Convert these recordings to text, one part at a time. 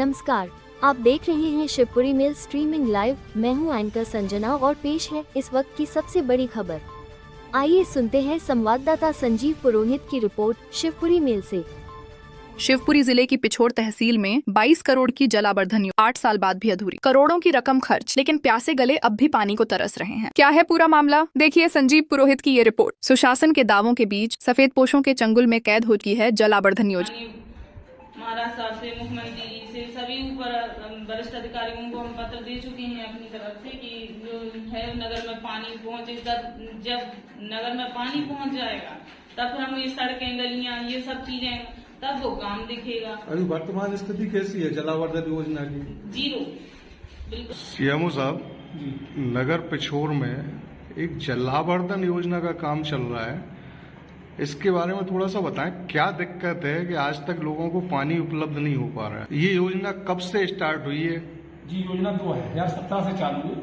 नमस्कार, आप देख रहे हैं शिवपुरी मेल स्ट्रीमिंग लाइव। मैं हूं एंकर संजना और पेश है इस वक्त की सबसे बड़ी खबर। आइए सुनते हैं संवाददाता संजीव पुरोहित की रिपोर्ट शिवपुरी मेल से। शिवपुरी जिले की पिछोर तहसील में 22 करोड़ की जलावर्धन योजना 8 साल बाद भी अधूरी। करोड़ों की रकम खर्च, लेकिन प्यासे गले अब भी पानी को तरस रहे हैं। क्या है पूरा मामला, देखिए संजीव पुरोहित की ये रिपोर्ट। सुशासन के दावों के बीच सफेद पोशों के चंगुल में कैद हो चुकी है जलावर्धन योजना। महाराष्ट्र से मुख्यमंत्री जी से सभी ऊपर वरिष्ठ अधिकारियों को हम पत्र दे चुके हैं अपनी तरफ से कि जो है नगर में पानी पहुंचे। जब नगर में पानी पहुंच जाएगा तब हम ये सड़कें गलियां ये सब चीजें तब वो काम दिखेगा। अभी वर्तमान स्थिति कैसी है जलावर्धन योजना की? जीरो, बिल्कुल। सीएमओ साहब, नगर पिछोर में एक जलावर्धन योजना का काम चल रहा है, इसके बारे में थोड़ा सा बताएं। क्या दिक्कत है कि आज तक लोगों को पानी उपलब्ध नहीं हो पा रहा है? ये योजना कब से स्टार्ट हुई है? जी, योजना 2017 से चालू है।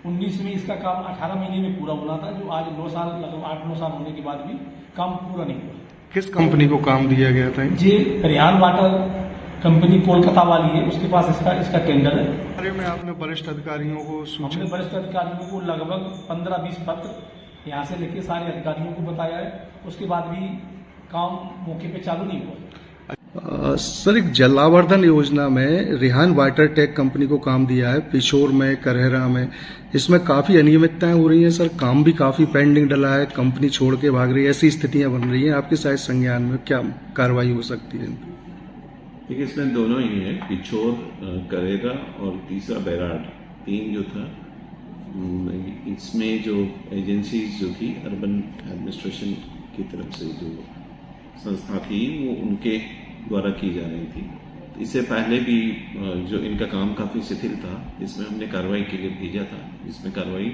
19 में इसका काम 18 महीने में पूरा होना था, जो आज 9 साल लगभग 8-9 साल होने के बाद भी काम पूरा नहीं हुआ। किस कंपनी को काम दिया गया था? जी, रेहान वाटर कंपनी कोलकाता वाली है, उसके पास इसका टेंडर है। बारे में आपने वरिष्ठ अधिकारियों को सूचित? हमने वरिष्ठ अधिकारियों को लगभग 15-20 पत्र यहाँ से लेके सारे अधिकारियों को बताया है, उसके बाद भी काम मौके पे चालू नहीं हुआ। सर, एक जलावर्धन योजना में रेहान वाटर टेक कंपनी को काम दिया है पिछोर में, करहरा में। इसमें काफी अनियमितताएं हो रही हैं सर, काम भी काफी पेंडिंग डला है, कंपनी छोड़ के भाग रही है, ऐसी स्थितियां बन रही हैं। आपके शायद संज्ञान में क्या कार्रवाई हो सकती है? देखिए, इसमें दोनों ही है, पिछोर, करहरा और तीसरा बैराड, 3 जो था। इसमें जो एजेंसीज जो थी अर्बन एडमिनिस्ट्रेशन की तरफ से जो संस्था थी वो उनके द्वारा की जा रही थी। इससे पहले भी जो इनका काम काफ़ी शिथिल था, इसमें हमने कार्रवाई के लिए भेजा था, जिसमें कार्रवाई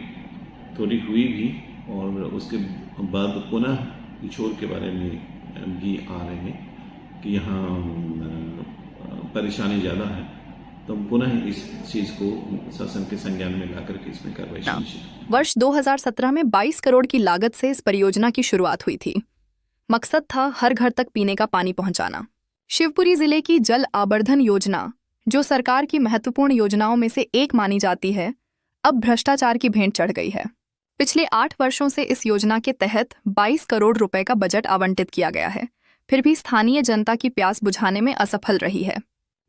थोड़ी हुई भी, और उसके बाद पुनः पिछोर के बारे में भी आ रहे हैं कि यहाँ परेशानी ज़्यादा है, तो हम पुनः इस चीज को शासन के संज्ञान में लाकर के इसमें कार्रवाई सुनिश्चित। वर्ष 2017 में 22 करोड़ की लागत से इस परियोजना की शुरुआत हुई थी। मकसद था हर घर तक पीने का पानी पहुंचाना। शिवपुरी जिले की जल आवर्धन योजना, जो सरकार की महत्वपूर्ण योजनाओं में से एक मानी जाती है, अब भ्रष्टाचार की भेंट चढ़ गई है। पिछले 8 वर्षों से इस योजना के तहत 22 करोड़ रुपए का बजट आवंटित किया गया है, फिर भी स्थानीय जनता की प्यास बुझाने में असफल रही है।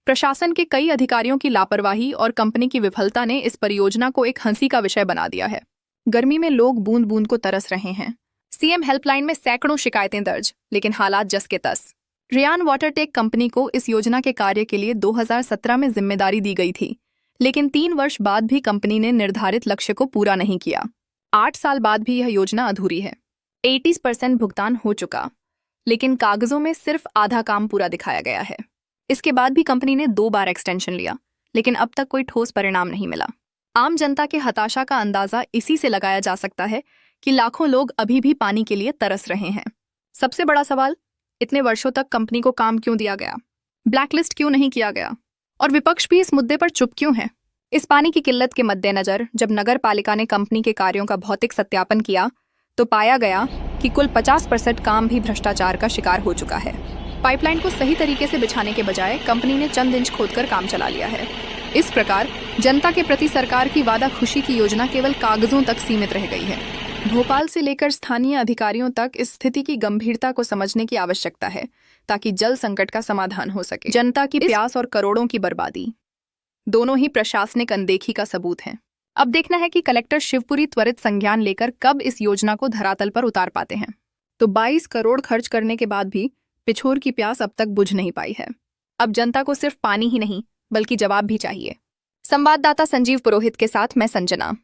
प्रशासन के कई अधिकारियों की लापरवाही और कंपनी की विफलता ने इस परियोजना को एक हंसी का विषय बना दिया है। गर्मी में लोग बूंद बूंद को तरस रहे हैं। सीएम हेल्पलाइन में सैकड़ों शिकायतें दर्ज, लेकिन हालात जस के तस। रेहान वाटर टेक कंपनी को इस योजना के कार्य के लिए 2017 में जिम्मेदारी दी गई थी, लेकिन 3 वर्ष बाद भी कंपनी ने निर्धारित लक्ष्य को पूरा नहीं किया। 8 साल बाद भी यह योजना अधूरी है। 80% भुगतान हो चुका, लेकिन कागजों में सिर्फ आधा काम पूरा दिखाया गया है। इसके बाद भी कंपनी ने 2 बार एक्सटेंशन लिया, लेकिन अब तक कोई ठोस परिणाम नहीं मिला। आम जनता के हताशा का अंदाजा इसी से लगाया जा सकता है कि लाखों लोग अभी भी पानी के लिए तरस रहे हैं। सबसे बड़ा सवाल, इतने वर्षों तक कंपनी को काम क्यों दिया गया? ब्लैकलिस्ट क्यों नहीं किया गया? और विपक्ष भी इस मुद्दे पर चुप क्यों है? इस पानी की किल्लत के मद्देनजर जब नगर पालिका ने कंपनी के कार्यों का भौतिक सत्यापन किया, तो पाया गया कि कुल 50% काम भी भ्रष्टाचार का शिकार हो चुका है। पाइपलाइन को सही तरीके से बिछाने के बजाय कंपनी ने चंद इंच खोदकर काम चला लिया है। इस प्रकार जनता के प्रति सरकार की वादा खुशी की योजना केवल कागजों तक सीमित रह गई है। भोपाल से लेकर स्थानीय अधिकारियों तक इस स्थिति की गंभीरता को समझने की आवश्यकता है, ताकि जल संकट का समाधान हो सके। जनता की प्यास और करोड़ों की बर्बादी, दोनों ही प्रशासनिक अनदेखी का सबूत हैं। अब देखना है कि कलेक्टर शिवपुरी त्वरित संज्ञान लेकर कब इस योजना को धरातल पर उतार पाते हैं। तो 22 करोड़ खर्च करने के बाद भी पिछोर की प्यास अब तक बुझ नहीं पाई है। अब जनता को सिर्फ पानी ही नहीं, बल्कि जवाब भी चाहिए। संवाददाता संजीव पुरोहित के साथ मैं संजना।